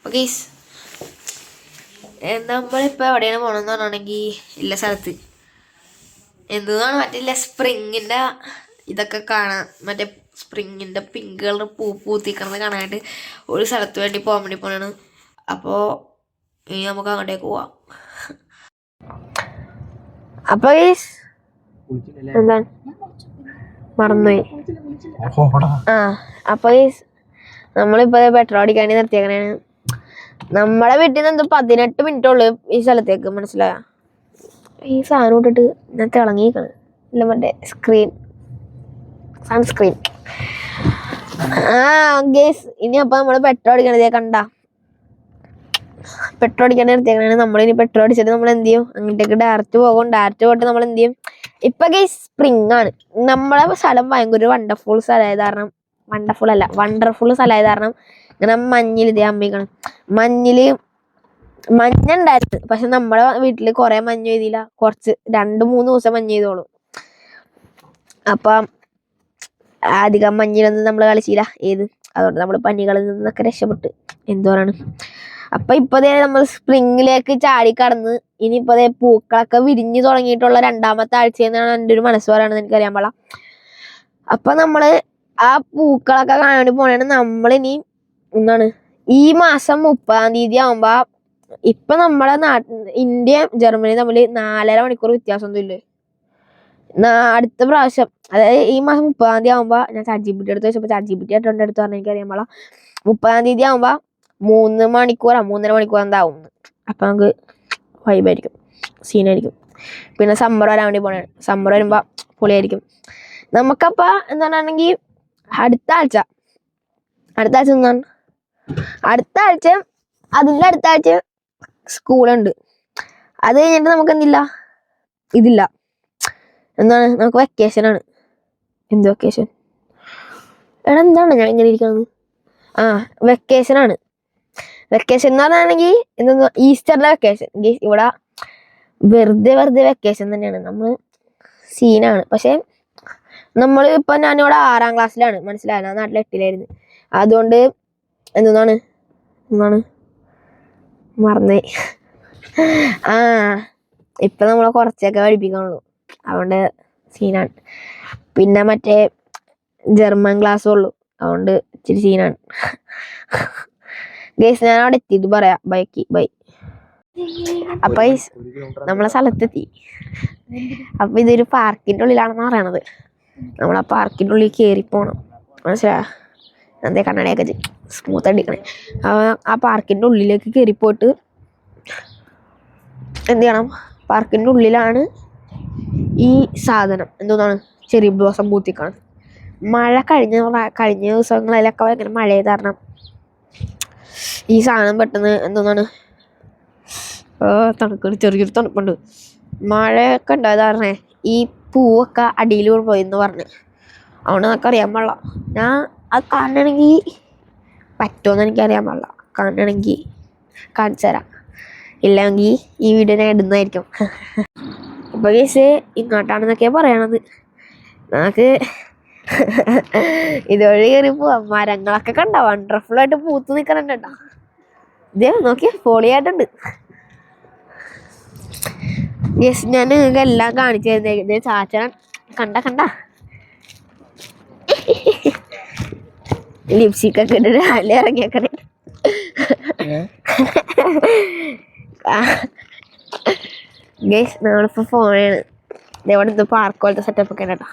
Okay നമ്മളിപ്പോൾ എവിടെയാണ് പോകണമെന്ന് പറഞ്ഞിട്ടുണ്ടെങ്കിൽ ഇല്ല സ്ഥലത്ത് എന്താണ് മറ്റേ സ്പ്രിങ്ങിൻ്റെ ഇതൊക്കെ കാണാൻ മറ്റേ സ്പ്രിങ്ങിൻ്റെ പിങ്ക് കളർ പൂത്തിക്കണത് കാണാനായിട്ട് ഒരു സ്ഥലത്ത് വേണ്ടി പോകാൻ വേണ്ടി പോകണാണ്. അപ്പോൾ ഇനി നമുക്ക് അങ്ങോട്ടേക്ക് പോവാം. അപ്പോൾ എന്താണ് മറന്നുപോയി. അപ്പോൾ നമ്മളിപ്പോൾ പെട്രോൾ അടിക്കാൻ നിർത്തിയേക്കണേണ്. നമ്മളെ വീട്ടിൽ നിന്ന് എന്തോ 18 മിനിറ്റ് ഉള്ളു ഈ സ്ഥലത്തേക്ക്. മനസ്സിലായ ഈ സാധനം ഇട്ടിട്ട് ഞാൻ തിളങ്ങിയിരിക്കണ്. ഇല്ല മറ്റേ സൺസ്ക്രീൻ. ഗേസ് ഇനി അപ്പം നമ്മൾ പെട്രോൾ അടിക്കണതേ കണ്ട പെട്രോൾ അടിക്കാൻ നിർത്തിയേക്കണേ. നമ്മളിനി പെട്രോൾ അടിച്ചിട്ട് നമ്മൾ എന്ത് ചെയ്യും, അങ്ങോട്ടേക്ക് ഡയറക്റ്റ് പോകും. ഡയറക്റ്റ് പോയിട്ട് നമ്മൾ എന്ത് ചെയ്യും, ഇപ്പൊ ഗേസ് സ്പ്രിങ് ആണ്. നമ്മളെ സ്ഥലം ഭയങ്കര വണ്ടർഫുൾ സ്ഥലമായത് കാരണം, വണ്ടർഫുൾ സ്ഥലമായത് കാരണം ഇങ്ങനെ മഞ്ഞിൽ ഇതേ അമ്മിക്കണം. മഞ്ഞുണ്ടായിരുന്നു, പക്ഷെ നമ്മളെ വീട്ടില് കുറെ മഞ്ഞ് പെയ്തില്ല. കുറച്ച് 2-3 ദിവസം മഞ്ഞ് ചെയ്തോളൂ. അപ്പം അധികം മഞ്ഞിലൊന്നും നമ്മൾ കളിച്ചില്ല. അതുകൊണ്ട് നമ്മൾ പനികളിൽ നിന്നൊക്കെ രക്ഷപ്പെട്ട് എന്തോരാണ്. അപ്പൊ ഇപ്പതേ നമ്മൾ സ്പ്രിങ്ങിലേക്ക് ചാടി കടന്ന് ഇനിയിപ്പതേ പൂക്കളൊക്കെ വിരിഞ്ഞു തുടങ്ങിയിട്ടുള്ള 2ാമത്തെ ആഴ്ചയെന്നാണ് എൻ്റെ ഒരു മനസ്സ് പറയുന്നത്. എനിക്കറിയാൻ പാടില്ല. അപ്പൊ നമ്മള് ആ പൂക്കളൊക്കെ കാണാൻ വേണ്ടി പോണേണ്. നമ്മളിനി ഈ മാസം 30-ാം തീയതി ആവുമ്പോ, ഇപ്പൊ നമ്മളെ ഇന്ത്യയും ജർമ്മനിയും തമ്മിൽ 4.5 മണിക്കൂർ വ്യത്യാസമൊന്നും ഇല്ലേ. അടുത്ത പ്രാവശ്യം, അതായത് ഈ മാസം 30-ാം തീയതി ആവുമ്പോ, ഞാൻ ChatGPT എടുത്ത് വെച്ചപ്പോ ChatGPT ആയിട്ടുണ്ട് എടുത്ത് പറഞ്ഞാൽ എനിക്കറിയാൻ പാടില്ല. 30-ാം തീയതി ആവുമ്പോ 3 മണിക്കൂറാ 3.5 മണിക്കൂർ എന്താവും. അപ്പൊ നമുക്ക് വൈബായിരിക്കും, സീനായിരിക്കും. പിന്നെ സമ്മർ വരാൻ വേണ്ടി പോണേ. സമ്മർ വരുമ്പോ പൊളിയായിരിക്കും. നമുക്കപ്പ എന്താണെങ്കിൽ അടുത്ത ആഴ്ച എന്താണ്, അതിൻ്റെ അടുത്ത ആഴ്ച സ്കൂളുണ്ട്. അത് കഴിഞ്ഞിട്ട് നമുക്ക് ഇതില്ല നമുക്ക് വെക്കേഷനാണ്. എന്ത് വെക്കേഷൻ എന്താണ് ഞാൻ ഇങ്ങനെ ഇരിക്കുന്നത്? വെക്കേഷനാണ്. വെക്കേഷൻ എന്ന് പറഞ്ഞാണെങ്കിൽ ഈസ്റ്ററിന്റെ വെക്കേഷൻ. ഇവിടെ വെറുതെ വെക്കേഷൻ തന്നെയാണ്. നമ്മള് സീനാണ്. പക്ഷെ ഞാനിവിടെ 6-ാം ക്ലാസ്സിലാണ്. മനസ്സിലായ നാട്ടിൽ 8-ലായിരുന്നു. അതുകൊണ്ട് എന്താണ് മറന്നേ. ഇപ്പൊ നമ്മളെ കുറച്ചൊക്കെ പഠിപ്പിക്കാനുള്ളൂ. അതുകൊണ്ട് സീനാണ്. പിന്നെ മറ്റേ ജർമ്മൻ ക്ലാസ്സും ഉള്ളു. അതുകൊണ്ട് ഇച്ചിരി സീനാണ്. ഗൈസ് ഞാൻ അവിടെ എത്തിയിട്ട് പറയാം. ബൈ. അപ്പൊ നമ്മളെ സ്ഥലത്തെത്തി. അപ്പൊ ഇതൊരു പാർക്കിന്റെ ഉള്ളിലാണെന്ന് പറയണത്. നമ്മളാ പാർക്കിന്റെ ഉള്ളിൽ കയറി പോണം. മനസ്സിലായ എന്തേ കണ്ണടയൊക്കെ സ്മൂത്ത് അടിക്കണേ. ആ പാർക്കിന്റെ ഉള്ളിലേക്ക് കയറിപ്പോയിട്ട് എന്ത് ചെയ്യണം, പാർക്കിന്റെ ഉള്ളിലാണ് ഈ സാധനം ചെറി ബ്ലോസം പൂത്തിക്കാണ്. മഴ കഴിഞ്ഞ ദിവസങ്ങളിലൊക്കെ ഭയങ്കര മഴ കാരണം ഈ സാധനം പെട്ടെന്ന് തണുക്കൊരു ചെറിയൊരു തണുപ്പുണ്ട്. മഴയൊക്കെ ഉണ്ടായത് കാരണേ ഈ പൂവൊക്കെ അടിയിൽ പോയിന്ന് പറഞ്ഞ്. അതുകൊണ്ട് നമുക്ക് അറിയാൻ പാടില്ല. ഞാൻ അത് കാണണമെങ്കിൽ പറ്റുമെന്ന് എനിക്കറിയാൻ പാടില്ല. കാണണമെങ്കിൽ കാണിച്ചു തരാം. ഇല്ലെങ്കിൽ ഈ വീഡിയോ ഞാൻ ഇടുന്നതായിരിക്കും. ഇപ്പൊ കേസ് ഇങ്ങോട്ടാണെന്നൊക്കെയാ പറയണത്. നമുക്ക് ഇതുവഴി കയറി പോവാം. മരങ്ങളൊക്കെ കണ്ട വണ്ടർഫുൾ ആയിട്ട് പൂത്ത് നിൽക്കണുണ്ട് കേട്ടോ. ഇതേ നോക്കിയ പൊളിയായിട്ടുണ്ട്. യെസ് ഞാൻ നിങ്ങൾക്ക് എല്ലാം കാണിച്ചു തരുന്നേ. ചാച്ചൻ കണ്ട ലിപ്സ്റ്റിക്കൊക്കെ ഇട്ട് രാവിലെ ഇറങ്ങിയേക്കണേ. ഗൈസ് നമ്മളിപ്പോ ഫോണാണ്. ഇതെവിടെ പാർക്ക് പോലത്തെ സെറ്റപ്പ് ഒക്കെ കേട്ടോ.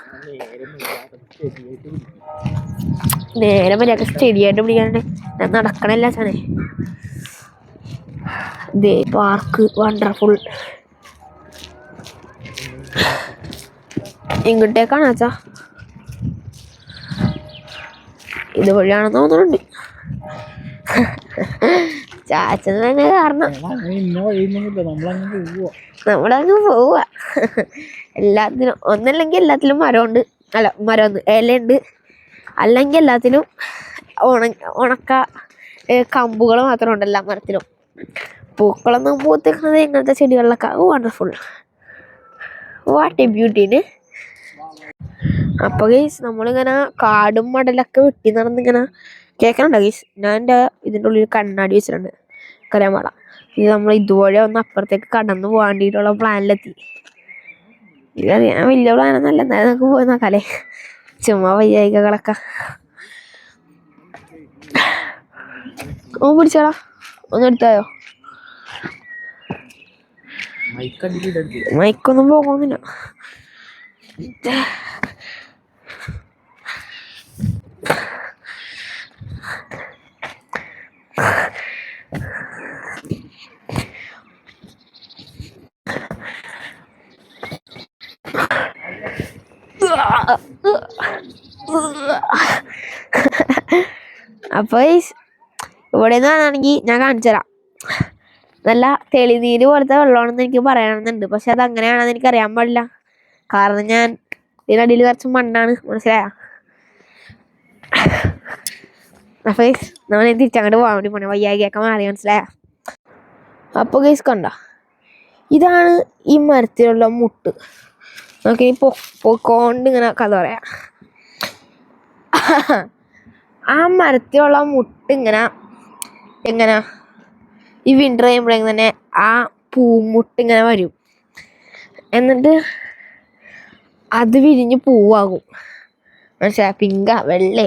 നേരെ മര്യാദ സ്റ്റഡി ആയിട്ട് പിടിക്കാനുണ്ട്. ഞാൻ നടക്കണല്ല ചാണേ. ദേ പാർക്ക് വണ്ടർഫുൾ. ഇങ്ങോട്ടേക്കാണ് അച്ഛാ. ഇതുവഴിയാണെന്ന് തോന്നുന്നുണ്ട്. ചാച്ചൻ തന്നെ കാരണം നമ്മളങ്ങ് പോവുക. എല്ലാത്തിനും ഒന്നല്ലെങ്കിൽ എല്ലാത്തിലും മരമുണ്ട്. ഇലയുണ്ട്. അല്ലെങ്കിൽ എല്ലാത്തിലും ഉണക്ക കമ്പുകൾ മാത്രം ഉണ്ട് എല്ലാ മരത്തിലും. പൂക്കളൊന്നും പൂത്തിക്കുന്നത് ഇങ്ങനത്തെ ചെടികളിലൊക്കെ വണ്ടർഫുൾ. വാട്ട് എ ബ്യൂട്ടീന്. അപ്പൊ ഗൈസ് നമ്മളിങ്ങനെ കാടും മടലൊക്കെ വെട്ടി നടന്നിങ്ങനെ കേൾക്കണുണ്ടോ ഗൈസ്? ഞാൻ എൻ്റെ ഇതിൻ്റെ ഉള്ളിൽ കണ്ണാടി വെച്ചിട്ടുണ്ട്, കറിയാൻ പാടാം. ഇത് നമ്മൾ ഇതുവഴി ഒന്ന് അപ്പുറത്തേക്ക് കടന്നു പോകാൻ വേണ്ടിയിട്ടുള്ള പ്ലാനിലെത്തി. ഇതറിയാൻ വലിയ പ്ലാനൊന്നല്ല, എന്തായാലും നമുക്ക് പോയി നോക്കാല്ലേ, ചുമ്മാ വയ്യായികളൊക്കെ. ഓ പിടിച്ചാടാ, ഒന്ന് എടുത്തായോ? മൈക്കൊന്നും പോകുന്നില്ല. അപ്പൊ ഇവിടെ നിന്ന് ആണെങ്കിൽ ഞാൻ കാണിച്ചു തരാം. നല്ല തെളിനീര് പോലത്തെ വെള്ളമാണെന്ന് എനിക്ക് പറയണമെന്നുണ്ട്, പക്ഷെ അത് അങ്ങനെയാണെന്ന് എനിക്ക് അറിയാൻ പാടില്ല. കാരണം ഞാൻ ഇതിനടിയിൽ കുറച്ച് മണ്ണാണ്, മനസ്സിലായ? അപ്പൊ നമ്മൾ തിരിച്ചങ്ങോട്ട് പോകാൻ വേണ്ടി പോണേ, വയ്യാകിയൊക്കെ മാറി, മനസ്സിലായ? അപ്പൊ ഗൈസ് കണ്ട, ഇതാണ് ഈ മരത്തിലുള്ള മുട്ട്. നമുക്കിനി പൊക്കോണ്ട് ഇങ്ങനെ കഥ പറയാം. ആ മരത്തിലുള്ള മുട്ട് എങ്ങനെ ഈ വിൻ്റർ കഴിയുമ്പോഴേക്കും തന്നെ ആ പൂമുട്ട് ഇങ്ങനെ വരും, എന്നിട്ട് അത് വിരിഞ്ഞ് പൂവാകും, മനസ്സിലായ? പിങ്ക, വെള്ള,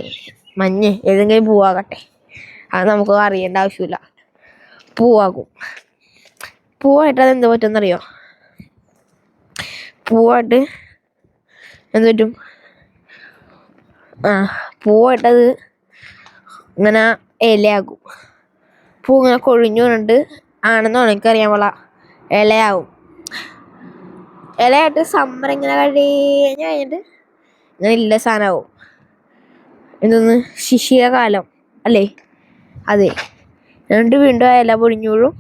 മഞ്ഞ്, ഏതെങ്കിലും പൂവാകട്ടെ, അത് നമുക്ക് അറിയേണ്ട ആവശ്യമില്ല. പൂവാകും. പൂവായിട്ട് അത് എന്ത് പറ്റുമെന്നറിയോ? പൂവായിട്ട് എന്ത് പറ്റും? പൂവായിട്ടത് ഇങ്ങനെ ഇലയാകും. പൂ ഇങ്ങനെ കൊഴിഞ്ഞു വന്നിട്ട് ആണെന്നോ എനിക്കറിയാൻ പാടില്ല, ഇലയാവും. ഇലയായിട്ട് സമ്മർ ഇങ്ങനെ കഴിഞ്ഞിട്ട് ഇങ്ങനെ ഇല്ല സാധനമാവും. എന്തോന്ന്, ശിശിരകാലം അല്ലേ? അതെ. എന്നിട്ട് വീണ്ടും ആ ഇല പൊടിഞ്ഞോളും,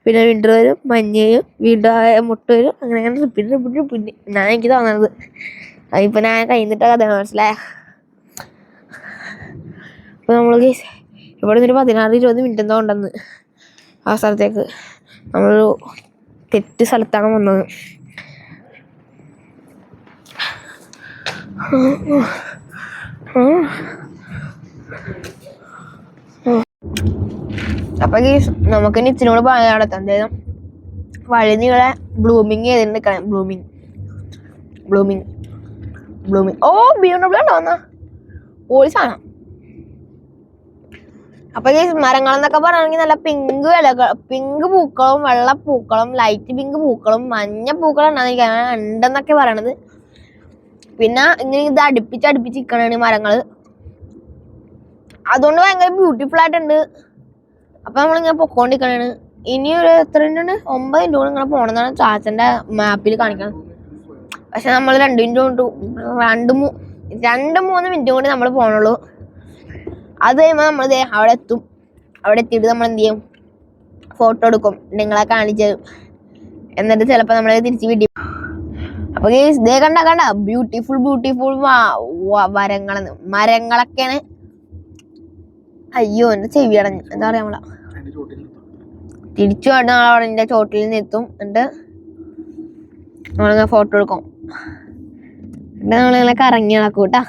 പിന്നെ വിൻ്റർ വരും, മഞ്ഞ് വരും, വീണ്ടും മുട്ട വരും, അങ്ങനെ റിപ്പീറ്റ് എന്നാണ് എനിക്ക് തോന്നുന്നത്. അതിപ്പോൾ ഞാൻ കഴിഞ്ഞിട്ട കഥയാണ്, മനസ്സിലായ? അപ്പോൾ നമ്മൾ ഇവിടെ നിന്നൊരു 16-20 മിനിറ്റ് എന്തോ ഉണ്ടെന്ന് ആ സ്ഥലത്തേക്ക്. നമ്മളൊരു തെറ്റ് സ്ഥലത്താണ് വന്നത്. അപ്പൊ നമുക്ക് ഇച്ചിനോട് പറയാൻ നടത്താം. എന്തായാലും വഴി നീളെ ബ്ലൂമിങ് ചെയ്തിട്ട് ബ്ലൂമിങ് ഓ BMW ഉണ്ടോ ഓടി സാധനം. അപ്പൊ ഈ മരങ്ങളെന്നൊക്കെ പറയുകയാണെങ്കിൽ നല്ല പിങ്ക് ഇലകൾ, പിങ്ക് പൂക്കളും വെള്ളപ്പൂക്കളും ലൈറ്റ് പിങ്ക് പൂക്കളും മഞ്ഞ പൂക്കളും ഉണ്ടെന്നൊക്കെ പറയണത്. പിന്നെ ഇങ്ങനെ ഇത് അടുപ്പിച്ച് നിൽക്കണാണ് മരങ്ങള്, അതുകൊണ്ട് ഭയങ്കര ബ്യൂട്ടിഫുൾ ആയിട്ടുണ്ട്. അപ്പൊ നമ്മളിങ്ങനെ പൊക്കോണ്ടിരിക്കണാണ്. ഇനി ഒരു എത്ര മിനിറ്റ് ഉണ്ട്? 9 മിനിറ്റ് കൊണ്ട് ഇങ്ങനെ പോണെന്നാണ് ചാച്ചന്റെ മാപ്പിൽ കാണിക്കണം. പക്ഷെ നമ്മൾ 2 മിനിറ്റ് കൊണ്ട് 2-3 മിനിറ്റ് കൊണ്ട് നമ്മൾ പോണുള്ളൂ. അത് കഴിയുമ്പോൾ നമ്മൾ അവിടെ എത്തും. അവിടെ എത്തിയിട്ട് നമ്മൾ എന്ത് ചെയ്യും? ഫോട്ടോ എടുക്കും, നിങ്ങളെ കാണിച്ചു തരും. എന്നിട്ട് ചിലപ്പോൾ നമ്മളെ തിരിച്ച് വീട്ടിൽ. അപ്പൊ ഇതേ കണ്ട ബ്യൂട്ടിഫുൾ മരങ്ങളൊക്കെയാണ്. അയ്യോ എന്റെ ചെവി അടഞ്ഞു, എന്താ പറയാ, നമ്മളെ തിരിച്ചു വേണ്ട അവിടെ ചോട്ടിൽ നിർത്തും. എന്നിട്ട് നമ്മളിങ്ങനെ ഫോട്ടോ എടുക്കും. എന്നിട്ട് നമ്മളിങ്ങനെ കറങ്ങി നടക്കും കേട്ടാ.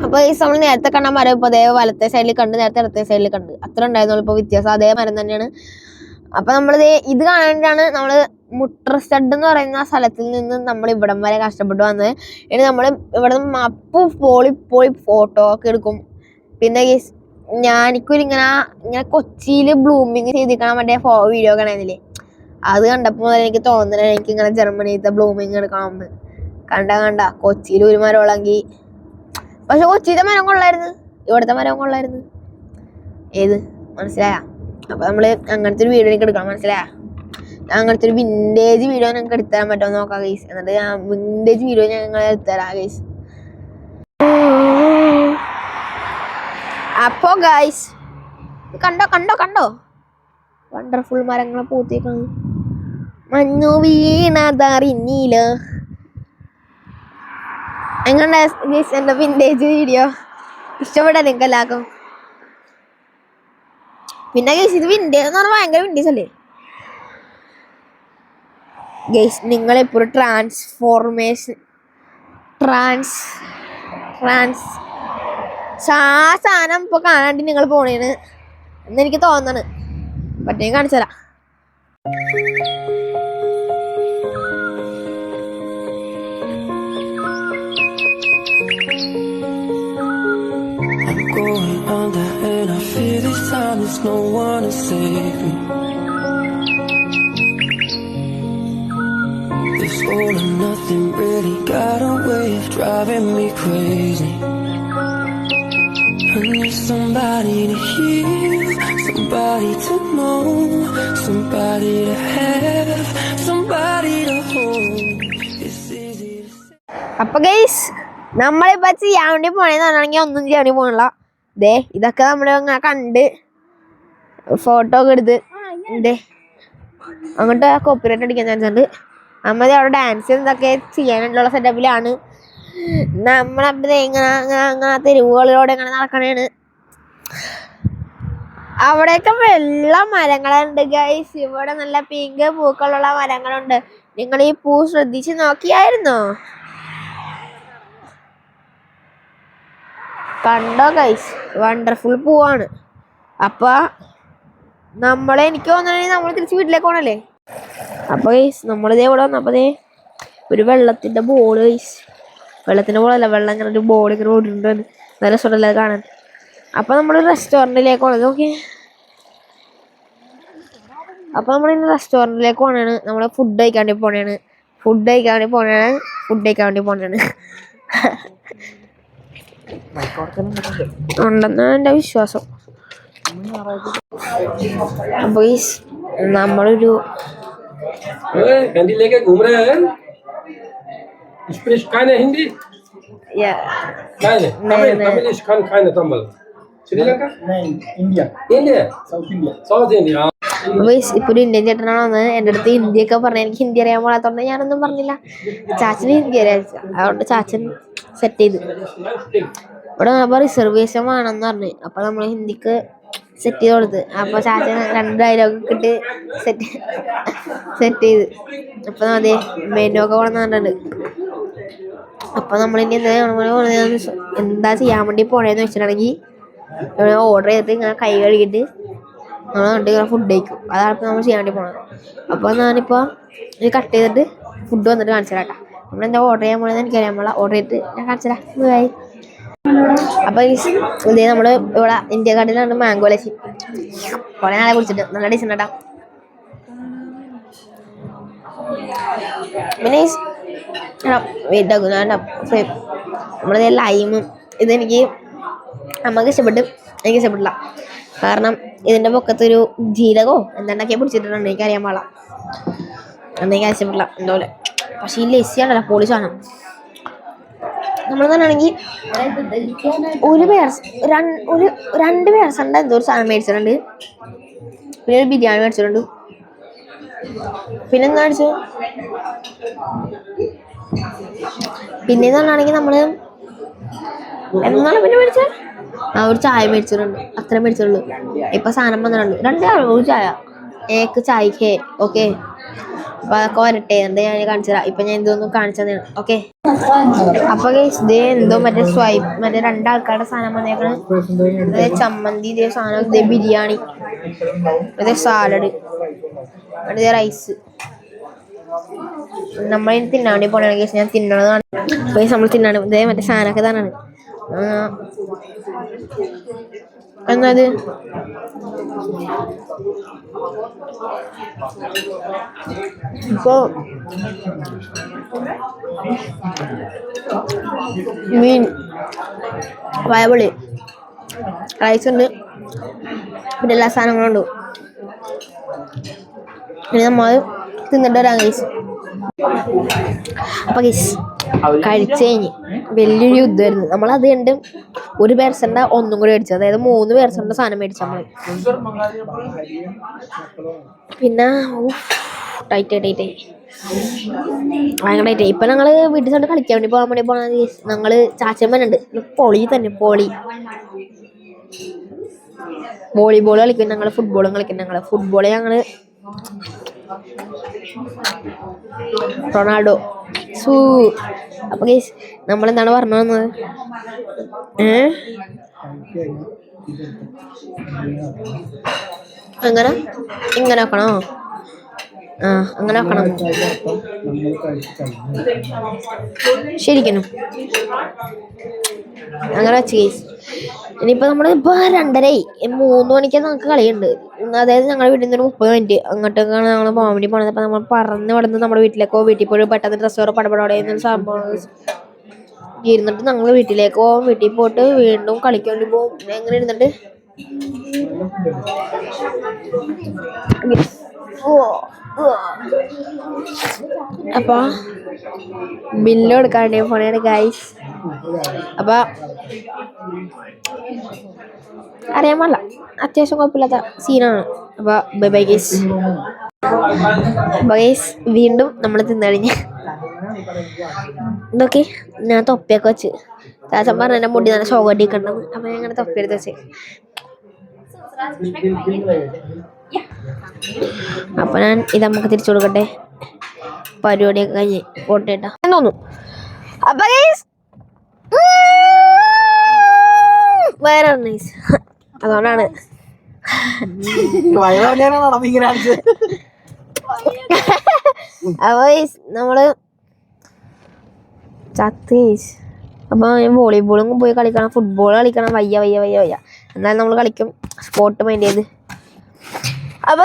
അപ്പൊ ഈ നമ്മൾ നേരത്തെ കണ്ട മരം ഇപ്പൊ അതേ വലത്തെ സൈഡിൽ കണ്ട്, നേരത്തെ ഇടത്തെ സൈഡിൽ കണ്ട്, അത്ര ഉണ്ടായിരുന്നുള്ളൂ. ഇപ്പൊ വ്യത്യാസം അതേ മരം തന്നെയാണ്. അപ്പൊ നമ്മളിത് ഇത് കാണാനാണ് നമ്മള് മുട്രസ്റ്റഡ് എന്ന് പറയുന്ന സ്ഥലത്തിൽ നിന്ന് നമ്മൾ ഇവിടം വരെ കഷ്ടപ്പെട്ട് വന്നത്. ഇനി നമ്മൾ ഇവിടെ നിന്ന് അപ്പ് പോളി ഫോട്ടോ ഒക്കെ എടുക്കും. പിന്നെ ഞാനിക്കൊരു ഇങ്ങനെ കൊച്ചിയിൽ ബ്ലൂമിങ് ചെയ്തിരിക്കണം മറ്റേ വീഡിയോ കാണാനില്ലേ, അത് കണ്ടപ്പോൾ മുതൽ എനിക്ക് തോന്നുന്നത് എനിക്ക് ഇങ്ങനെ ജർമ്മനിയിലത്തെ ബ്ലൂമിങ് എടുക്കണമെന്ന്. കണ്ട കൊച്ചിയിൽ ഒരു മരം ഉള്ളെങ്കിൽ, പക്ഷെ കൊച്ചിയിലെ മരം കൊള്ളായിരുന്നു, ഇവിടുത്തെ മരം കൊള്ളായിരുന്നു. ഏത് മനസ്സിലായ? അപ്പൊ നമ്മള് അങ്ങനത്തെ ഒരു വീഡിയോ എനിക്ക് എടുക്കണം, മനസ്സിലായ? അങ്ങനത്തെ ഒരു വിന്റേജ് വീഡിയോ ഞങ്ങൾക്ക് എടുത്തുതരാൻ പറ്റുമോ നോക്കാം ഗൈസ്. എന്നിട്ട് വിന്റേജ് വീഡിയോ ഞങ്ങൾ എടുത്തുതരാം ഗൈസ്. അപ്പോ ഗൈസ് കണ്ടോ വണ്ടർഫുൾ മരങ്ങളെ പൂത്തേക്കാണ്. മഞ്ഞു വീണതറിഞ്ഞില്ല. എങ്ങനെ ഗൈസ് എന്റെ വിന്റേജ് വീഡിയോ ഇഷ്ടപ്പെടാൻ നിങ്ങൾക്ക് എല്ലാവർക്കും? പിന്നെ ഗൈസ് ഇത് വിന്റേജ് എന്ന് പറഞ്ഞാൽ ഭയങ്കര വിന്റേജ് അല്ലേ ഗൈസ്? നിങ്ങളെപ്പോഴും സാധനം ഇപ്പൊ കാണാണ്ട് നിങ്ങൾ പോണേന്ന് എന്നെനിക്ക് തോന്നണ്. പറ്റേ കാണിച്ചു തരാം. This all and nothing really got a way of driving me crazy. I need somebody to hear, somebody to know, somebody to have, somebody to hold. It's easy to say. അപ്പൊ ഗൈസ് നമ്മളിപ്പോ ചെയ്യാൻ വേണ്ടി പോണേന്ന് പറഞ്ഞാണെങ്കിൽ ഒന്നും ചെയ്യാൻ വേണ്ടി പോകണില്ല. ദേ ഇതൊക്കെ നമ്മൾ അങ്ങനെ കണ്ട് ഫോട്ടോ ഒക്കെ എടുത്ത് ദേ അങ്ങോട്ട് കോപ്പിറൈറ്റ് അടിക്കാൻ ചാൻസ് ഉണ്ട്. നമ്മൾ അവിടെ ഡാൻസ് ഇതൊക്കെ ചെയ്യാനുള്ള സെറ്റപ്പിലാണ്. നമ്മളപ്പോ ഇങ്ങനെ തെരുവുകളിലൂടെ ഇങ്ങനെ നടക്കണേണ്. അവിടെയൊക്കെ വെള്ള മരങ്ങളുണ്ട് ഗൈസ്. ഇവിടെ നല്ല പിങ്ക് പൂക്കളുള്ള മരങ്ങളുണ്ട്. നിങ്ങൾ ഈ പൂ ശ്രദ്ധിച്ച് നോക്കിയായിരുന്നോ? കണ്ടോ ഗൈസ്, വണ്ടർഫുൾ പൂവാണ്. അപ്പൊ എനിക്ക് തോന്നണേ നമ്മൾ തിരിച്ച് വീട്ടിലേക്ക് പോകണല്ലേ. അപ്പൊ ഗൈസ് നമ്മളിതേ ഇവിടെ വന്നപ്പോ ഒരു വെള്ളത്തിന്റെ ബോൾ ഗൈസ്, വെള്ളത്തിന്റെ ബോളല്ല, വെള്ളം ഇങ്ങനെ ഒരു ബോൾ ഇങ്ങനെ ഓടിട്ടുണ്ട്. നല്ല രസമുണ്ടല്ലോ കാണാൻ. അപ്പൊ നമ്മളൊരു റെസ്റ്റോറൻറ്റിലേക്ക് പോണത്. ഓക്കെ, അപ്പൊ നമ്മളിന്ന് റെസ്റ്റോറൻറ്റിലേക്ക് പോണാണ്. നമ്മള് ഫുഡ് കഴിക്കാൻ വേണ്ടി പോണാണ്. ഉണ്ടെന്നാണ് എൻ്റെ വിശ്വാസം. അപ്പൊ നമ്മളൊരു हिंदी लेके घूम रहे हैं। Sprechen Hindi? Keine. Tamil ich kann keine Tamil. Sri Lanka? Nein, India. India? South India. South India. ഇപ്പൊ ഒരു ഇന്ത്യൻ ചേട്ടനാണ് വന്നത്. എൻ്റെ അടുത്ത് ഹിന്ദിയൊക്കെ പറഞ്ഞ എനിക്ക് ഹിന്ദി അറിയാൻ പാടാത്തോണ്ട് ഞാനൊന്നും പറഞ്ഞില്ല. ചാച്ചന് ഹിന്ദി അറിയാം, അതുകൊണ്ട് ചാച്ചൻ സെറ്റ് ചെയ്ത് ഇവിടെ അപ്പൊ റിസർവേഷൻ വേണമെന്ന് പറഞ്ഞു. അപ്പൊ നമ്മൾ ഹിന്ദിക്ക് സെറ്റ് ചെയ്ത് കൊടുത്ത്. അപ്പൊ ചാച്ചൻ 2 ഡയലോഗ് ഇട്ട് സെറ്റ് ചെയ്ത്. അപ്പൊ അതെ മെനു ഒക്കെ കൊണ്ടുവന്നിട്ടുണ്ട്. അപ്പൊ നമ്മളിനി എന്താ ചെയ്യാൻ വേണ്ടി പോണേന്ന് വെച്ചിട്ടുണ്ടെങ്കിൽ ഓർഡർ ചെയ്തിട്ട് ഇങ്ങനെ കൈ കഴുകിയിട്ട് നമ്മൾ ഇങ്ങനെ ഫുഡ് കഴിക്കും. അതാണ് ഇപ്പൊ നമ്മൾ ചെയ്യാൻ വേണ്ടി പോണത്. അപ്പൊ ഞാനിപ്പോ ഇത് കട്ട് ചെയ്തിട്ട് ഫുഡ് വന്നിട്ട് കാണിച്ചു തരാം. നമ്മളെന്താ ഓർഡർ ചെയ്യാൻ പോണെന്ന് എനിക്കറിയാൻ പാടില്ല. ഓർഡർ ചെയ്തിട്ട് ഞാൻ കാണിച്ചു തരാം. അപ്പൊ ഇതേ നമ്മള് ഇവിടെ ഇന്ത്യക്കാട്ടിലാണ് മാംഗോ ലസ്സി. കുറെ നാളെ കുടിച്ചിട്ട് നല്ല ടേസ്റ്റ് ഉണ്ടാ. പിന്നെ നമ്മളിത് ലൈമും ഇതെനിക്ക് നമുക്ക് ഇഷ്ടപ്പെട്ട്, എനിക്ക് ഇഷ്ടപ്പെട്ടില്ല. കാരണം ഇതിന്റെ പൊക്കത്തൊരു ജീരകോ എന്തെണ്ടൊക്കെ പിടിച്ചിട്ടുണ്ട്, എനിക്കറിയാൻ പാടില്ല. എനിക്ക് ഇഷ്ടപ്പെട്ടില്ല എന്തോലെ. പക്ഷെ ഈ ലസ്സിയാണല്ലോ പൊളി സാധനം. നമ്മൾ തന്നെയാണെങ്കിൽ രണ്ട് പേഴ്സൻ്റെ എന്തോ ഒരു സാധനം മേടിച്ചിട്ടുണ്ട്. പിന്നെ ഒരു ബിരിയാണി മേടിച്ചിട്ടുണ്ട്. പിന്നെന്താ മേടിച്ചു? പിന്നെന്ന് പറഞ്ഞാണെങ്കിൽ നമ്മള് എന്താണ് പിന്നെ മേടിച്ചത്? ഒരു ചായ മേടിച്ചിട്ടുണ്ട്. അത്രയും മേടിച്ചിട്ടുള്ളൂ. ഇപ്പൊ സാധനം വന്നിട്ടുണ്ട്. 2 ചായ ഏക്ക് ചായക്കേ. ഓക്കെ, അപ്പൊ അതൊക്കെ വരട്ടെ. എന്താ ഞാൻ കാണിച്ചു തരാം. ഇപ്പൊ ഞാൻ ഇതൊന്നും കാണിച്ചു തന്നെയാണ്. ഓക്കെ, അപ്പൊ ഇതേ എന്തോ മറ്റേ സ്വൈപ്പ് മറ്റേ 2 ആൾക്കാരുടെ സാധനം വന്നേക്കണ്. ഇതേ ചമ്മന്തി, ഇതേ സാധനം, ഇതേ ബിരിയാണി, ഇതേ സാലഡ്, ഇതേ റൈസ്. നമ്മളിനി തിന്നാൻ വേണ്ടി പോണെങ്കിൽ ഞാൻ തിന്നണതാണ്. അപ്പൊ നമ്മൾ തിന്നാണ്. ഇതേ മറ്റേ സാധനമൊക്കെ തന്നെയാണ്. എന്നത് ഇപ്പോ മീൻ, വയപൊളി, റൈസ് ഉണ്ട്, പിന്നെ എല്ലാ സാധനങ്ങളും ഉണ്ട്. പിന്നെ നമ്മൾ തിന്നിട്ട് വരാം ഗൈസ്. അപ്പൊ ഗൈസ് കഴിച്ചു കഴിഞ്ഞ് വലിയൊരു യുദ്ധമായിരുന്നു. നമ്മളത് കണ്ട് ഒരു പേഴ്സൻ്റെ ഒന്നും കൂടി മേടിച്ചു. അതായത് 3 പേഴ്സൻ്റെ സാധനം മേടിച്ചു നമ്മൾ. പിന്നെ ടൈറ്റ് ഭയങ്കര ടൈറ്റ്. ഇപ്പൊ ഞങ്ങള് വീട്ടിൽ കൊണ്ട് കളിക്കാൻ വേണ്ടി പോകാൻ വേണ്ടി പോണ ഞങ്ങള് ചാച്ചമ്മനുണ്ട് പൊളി തന്നെ വോളിബോൾ കളിക്കും ഞങ്ങള്, ഫുട്ബോളും കളിക്കും ഞങ്ങള്. ഫുട്ബോള് ഞങ്ങള് റൊണാൾഡോ അപ്പൊ നമ്മളെന്താണ് പറഞ്ഞു വന്നത്? അങ്ങനെ ഇങ്ങനെ ആക്കണോ? ആ അങ്ങനെ ആക്കണം ശരിക്കും. അങ്ങനെ വെച്ച് കേസ്. ഇനിയിപ്പോ നമ്മള് ഇപ്പൊ 2:30 3 മണിക്ക് നമുക്ക് കളിയുണ്ട്. അതായത് ഞങ്ങളുടെ വീട്ടിൽ നിന്ന് 30 മിനിറ്റ് അങ്ങോട്ടേക്കാണ് ഞങ്ങൾ പോകാൻ വേണ്ടി പോണത്. അപ്പൊ നമ്മൾ പറന്ന് വിടുന്നത് നമ്മുടെ വീട്ടിലേക്കോ വീട്ടിൽ പോയി പെട്ടെന്ന് ഡ്രസ്സോറോ പടപടോടെ സംഭവം ഇരുന്നിട്ട് ഞങ്ങൾ വീട്ടിലേക്ക് പോകും. വീട്ടിൽ പോയിട്ട് വീണ്ടും കളിക്കാൻ വേണ്ടി പോകും. എങ്ങനെ ഇരുന്നിട്ട് അപ്പൊ ബില്ല് കൊടുക്കാണ്ട് ഫോണാണ് ഗൈസ്. അപ്പൊ അറിയാൻ പാടില്ല, അത്യാവശ്യം കുഴപ്പമില്ലാത്ത സീനാണ്. അപ്പൊ ബൈ ബൈ ഗൈസ്. ഗൈസ് വീണ്ടും നമ്മൾ തിന്നഴിഞ്ഞ് ഇതൊക്കെ ഞാൻ തൊപ്പിയൊക്കെ വെച്ച് ചാച്ചൻ പറഞ്ഞ എൻ്റെ മുടി നല്ല ഷോകടിക്കണ്ടെന്ന്. അപ്പൊ ഞാൻ ഇങ്ങനെ തൊപ്പി എടുത്ത് വെച്ച്. അപ്പൊ ഞാൻ ഇത് നമുക്ക് തിരിച്ചു കൊടുക്കട്ടെ. പരിപാടിയൊക്കെ കഴിഞ്ഞ് പോട്ടേട്ടാ തോന്നുന്നു. അപ്പൊ വേറെ നൈസ് അതുകൊണ്ടാണ് അപ്പൊ നമ്മള് ചത്തീസ്. അപ്പൊ വോളിബോളും പോയി കളിക്കണം, ഫുട്ബോൾ കളിക്കണം. വയ്യ വയ്യ വയ്യ വയ്യ എന്നാലും നമ്മൾ കളിക്കും. സ്പോർട്ട് മൈൻഡ് ചെയ്ത്. അപ്പൊ